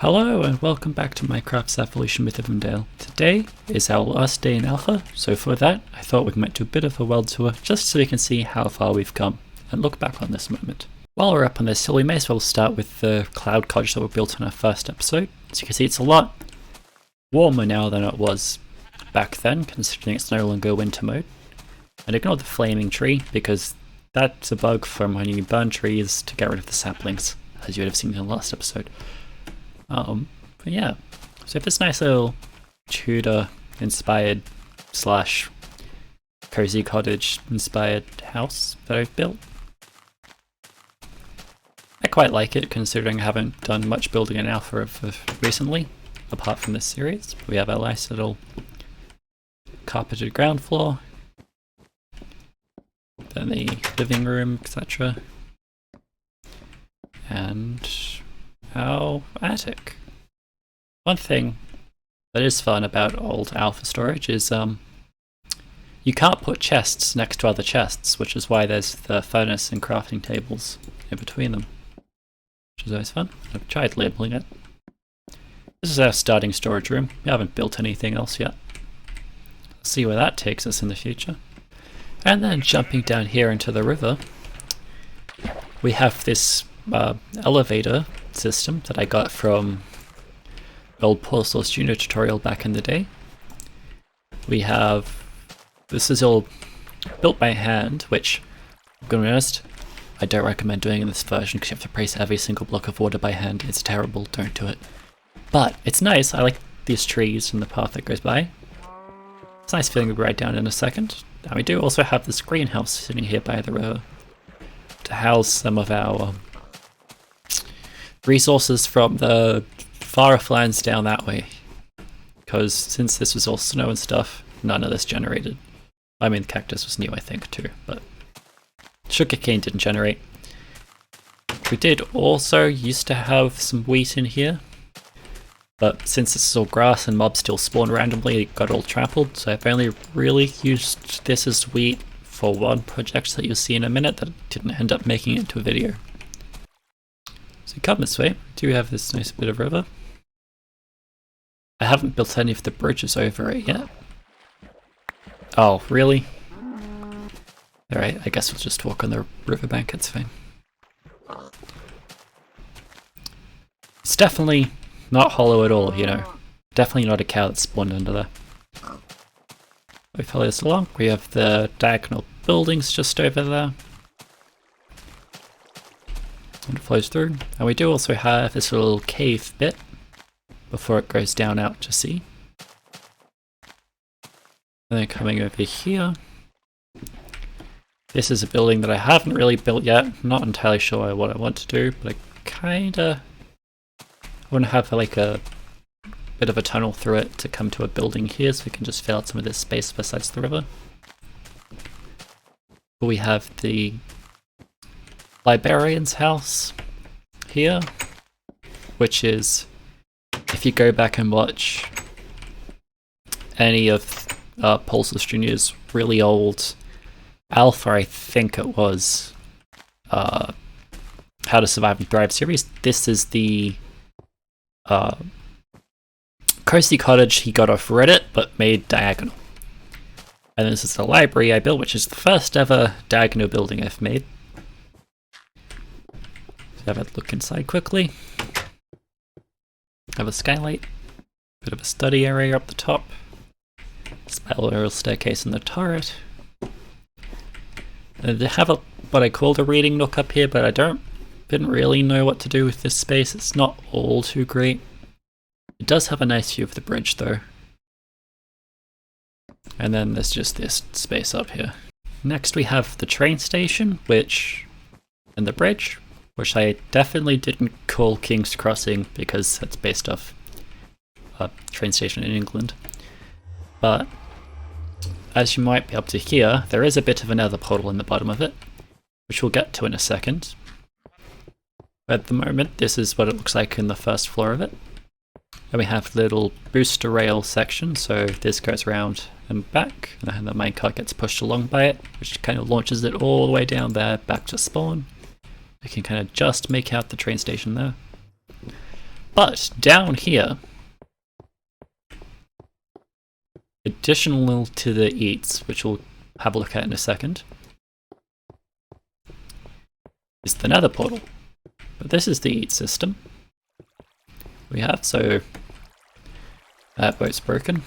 Hello and welcome back to Minecraft's Evolution with Evendael. Today is our last day in Alpha, so for that I thought we might do a bit of a world tour just so we can see how far we've come and look back on this moment. While we're up on this hill, we may as well start with the cloud cottage that we built in our first episode. As you can see, it's a lot warmer now than it was back then, considering it's no longer winter mode. And ignore the flaming tree, because that's a bug from when you burn trees to get rid of the saplings, as you would have seen in the last episode. But yeah, so we have this nice little Tudor inspired slash cozy cottage inspired house that I've built. I quite like it, considering I haven't done much building in Alpha of recently, apart from this series. We have our nice little carpeted ground floor, then the living room, etc. And our attic. One thing that is fun about old Alpha storage is you can't put chests next to other chests, which is why there's the furnace and crafting tables in between them, which is always fun. I've tried labeling it. This is our starting storage room. We haven't built anything else yet. Let's see where that takes us in the future. And then jumping down here into the river, we have this elevator system that I got from old Portal's Junior tutorial back in the day. We have, this is all built by hand, which, I'm going to be honest, I don't recommend doing in this version because you have to place every single block of water by hand. It's terrible, don't do it. But it's nice, I like these trees and the path that goes by. It's nice feeling we'll be right down in a second. And we do also have this greenhouse sitting here by the river to house some of our resources from the far off lands down that way, because since this was all snow and stuff, none of this generated. I mean, the cactus was new, I think, too, but sugarcane didn't generate. We did also used to have some wheat in here, but since this is all grass and mobs still spawn randomly, it got all trampled, so I've only really used this as wheat for one project that you'll see in a minute that didn't end up making it into a video. So you come this way, do have this nice bit of river. I haven't built any of the bridges over it yet. Oh, really? Alright, I guess we'll just walk on the riverbank, it's fine. It's definitely not hollow at all, you know. Definitely not a cow that spawned under there. We follow this along, we have the diagonal buildings just over there. And it flows through. And we do also have this little cave bit before it goes down out to sea. And then coming over here, this is a building that I haven't really built yet. I'm not entirely sure what I want to do, but I want to have like a bit of a tunnel through it to come to a building here so we can just fill out some of this space besides the river. We have the librarian's house here, which is, if you go back and watch any of Pulseless Junior's really old Alpha, I think it was, How to Survive and Thrive series, this is the cozy cottage he got off Reddit but made diagonal. And this is the library I built, which is the first ever diagonal building I've made. Have a look inside quickly. Have a skylight, bit of a study area up the top, spiral staircase in the turret. They have what I called a reading nook up here, but didn't really know what to do with this space. It's not all too great. It does have a nice view of the bridge though. And then there's just this space up here. Next we have the train station, and the bridge, which I definitely didn't call King's Crossing because it's based off a train station in England. But as you might be able to hear, there is a bit of a Nether Portal in the bottom of it, which we'll get to in a second. At the moment, this is what it looks like in the first floor of it. And we have the little booster rail section, so this goes around and back, and then the minecart gets pushed along by it, which kind of launches it all the way down there back to spawn. We can kind of just make out the train station there. But down here, additional to the eats, which we'll have a look at in a second, is the Nether Portal. But this is the eat system we have, so that boat's broken.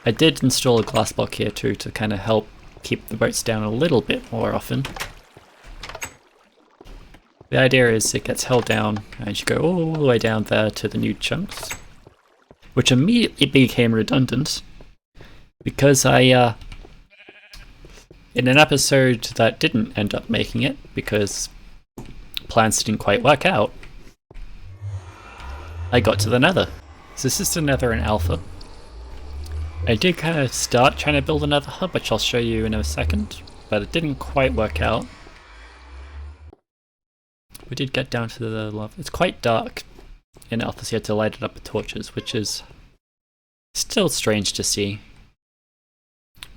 I did install a glass block here too to kind of help keep the boats down a little bit more often. The idea is it gets held down and you go all the way down there to the new chunks, which immediately became redundant because I, in an episode that didn't end up making it because plans didn't quite work out, I got to the Nether. So this is the Nether in Alpha. I did kind of start trying to build another hub, which I'll show you in a second, but it didn't quite work out. We did get down to the lava. It's quite dark in Alpha, so you had to light it up with torches, which is still strange to see.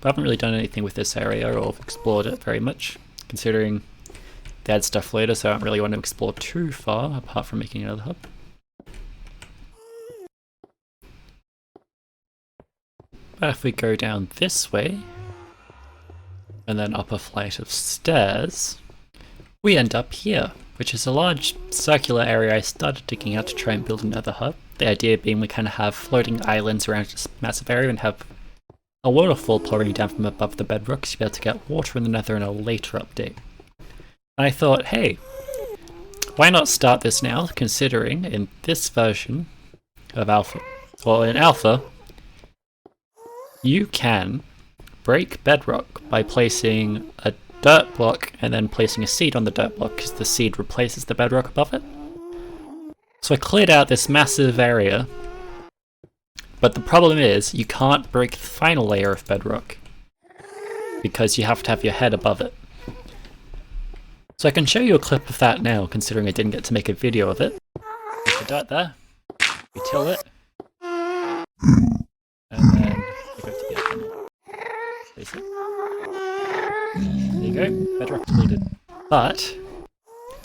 But I haven't really done anything with this area or explored it very much, considering they add stuff later, so I don't really want to explore too far, apart from making another hub. But if we go down this way, and then up a flight of stairs, we end up here, which is a large circular area I started digging out to try and build another hub. The idea being we kind of have floating islands around this massive area and have a waterfall pouring down from above the bedrock to be able to get water in the Nether in a later update. And I thought, hey, why not start this now, considering in this version of Alpha, well, in Alpha, you can break bedrock by placing a dirt block and then placing a seed on the dirt block because the seed replaces the bedrock above it. So I cleared out this massive area, but the problem is you can't break the final layer of bedrock because you have to have your head above it. So I can show you a clip of that now, considering I didn't get to make a video of it. There's the dirt there, we till it, and then we go to the other one. Place it. There you go, bedrock deleted. But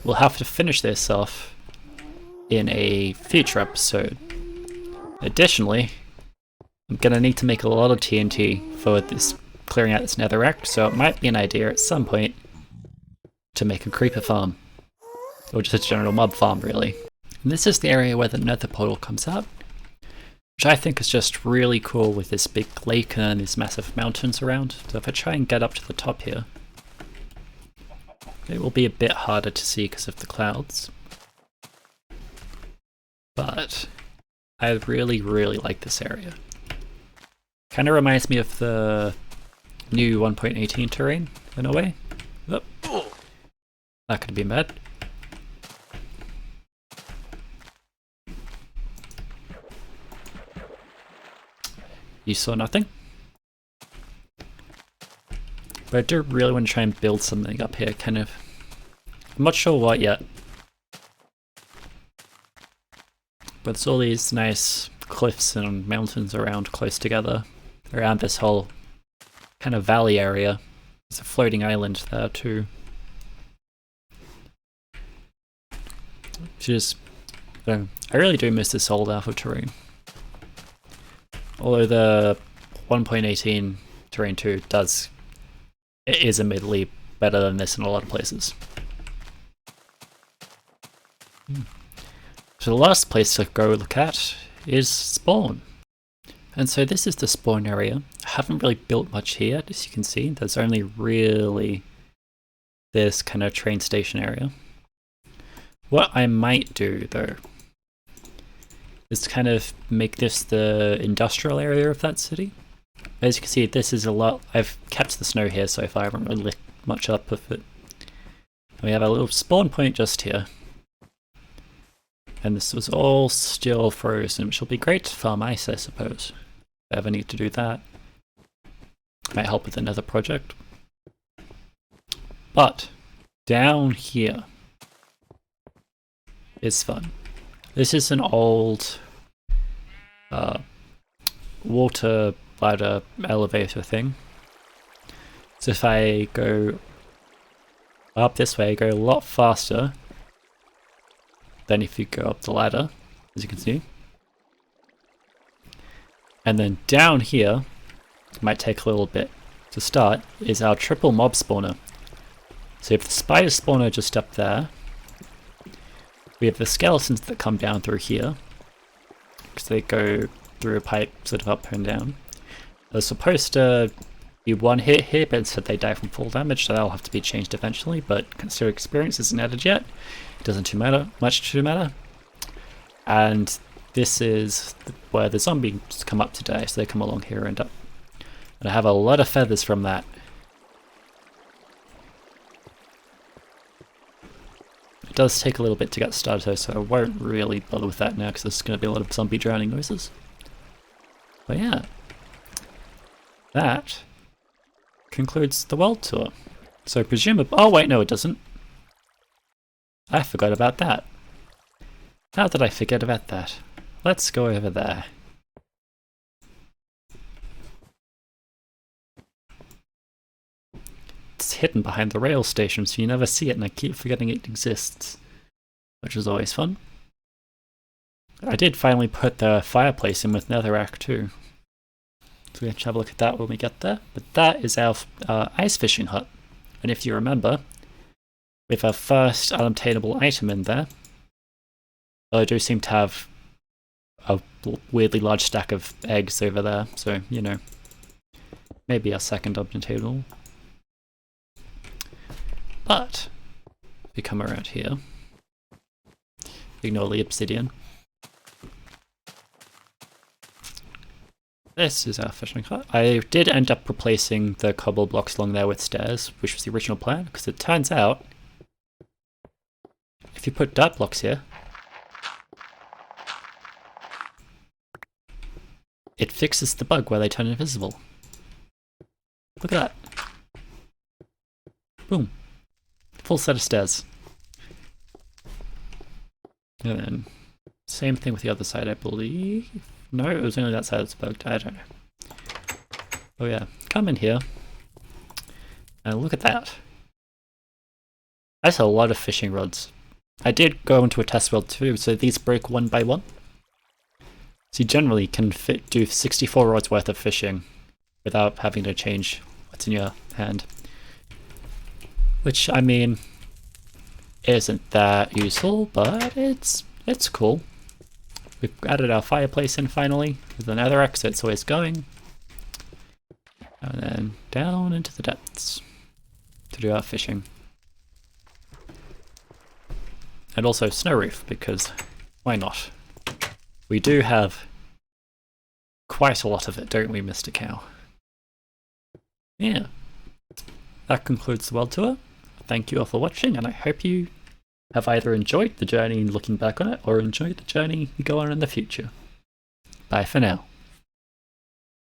we'll have to finish this off in a future episode. Additionally, I'm gonna need to make a lot of TNT for this clearing out this netherrack, so it might be an idea at some point to make a creeper farm. Or just a general mob farm, really. And this is the area where the Nether Portal comes out, which I think is just really cool with this big lake and these massive mountains around. So if I try and get up to the top here, it will be a bit harder to see because of the clouds. But I really, really like this area. Kind of reminds me of the new 1.18 terrain, in a way. Oh, that could have been bad. You saw nothing? But I do really want to try and build something up here, kind of. I'm not sure what yet. But there's all these nice cliffs and mountains around close together, around this whole kind of valley area. There's a floating island there too. Which is, I really do miss this old Alpha terrain. Although the 1.18 terrain 2 is admittedly better than this in a lot of places. So the last place to go look at is spawn. And so this is the spawn area. I haven't really built much here, as you can see. There's only really this kind of train station area. What I might do though is kind of make this the industrial area of that city. As you can see, this is a lot. I've kept the snow here so far, I haven't really lit much up of it. And we have a little spawn point just here. And this was all still frozen, which will be great to farm ice, I suppose. If I ever need to do that. Might help with another project. But down here is fun. This is an old water ladder elevator thing. So if I go up this way, I go a lot faster. then if you go up the ladder, as you can see. And then down here, it might take a little bit to start, is our triple mob spawner. So you have the spider spawner just up there. We have the skeletons that come down through here, because they go through a pipe sort of up and down. They're supposed to be one hit here, but instead they die from full damage, so that'll have to be changed eventually, but consider experience isn't added yet. It doesn't too much matter. And this is where the zombies come up today, so they come along here and up. And I have a lot of feathers from that. It does take a little bit to get started, so I won't really bother with that now because there's going to be a lot of zombie drowning noises. But yeah, that concludes the world tour. So presumably, oh wait, no it doesn't. I forgot about that. How did I forget about that? Let's go over there. It's hidden behind the rail station, so you never see it, and I keep forgetting it exists, which is always fun. I did finally put the fireplace in with netherrack too, so we have to have a look at that when we get there. But that is our ice fishing hut, and if you remember, we have our first unobtainable item in there. I do seem to have a weirdly large stack of eggs over there, so you know, maybe our second unobtainable. But if you come around here, ignore the obsidian. This is our fishing hut. I did end up replacing the cobble blocks along there with stairs, which was the original plan, because it turns out if you put dirt blocks here, it fixes the bug where they turn invisible. Look at that. Boom. Full set of stairs. And then, same thing with the other side, I believe. No, it was only that side that's bugged. I don't know. Oh yeah, come in here. And look at that. That's a lot of fishing rods. I did go into a test world too, so these break one by one. So you generally can do 64 rods worth of fishing without having to change what's in your hand. Which, I mean, isn't that useful, but it's cool. We've added our fireplace in finally with the netherrack, so it's always going. And then down into the depths to do our fishing. And also snow roof, because why not? We do have quite a lot of it, don't we, Mr. Cow? Yeah. That concludes the world tour. Thank you all for watching, and I hope you have either enjoyed the journey looking back on it, or enjoyed the journey you go on in the future. Bye for now.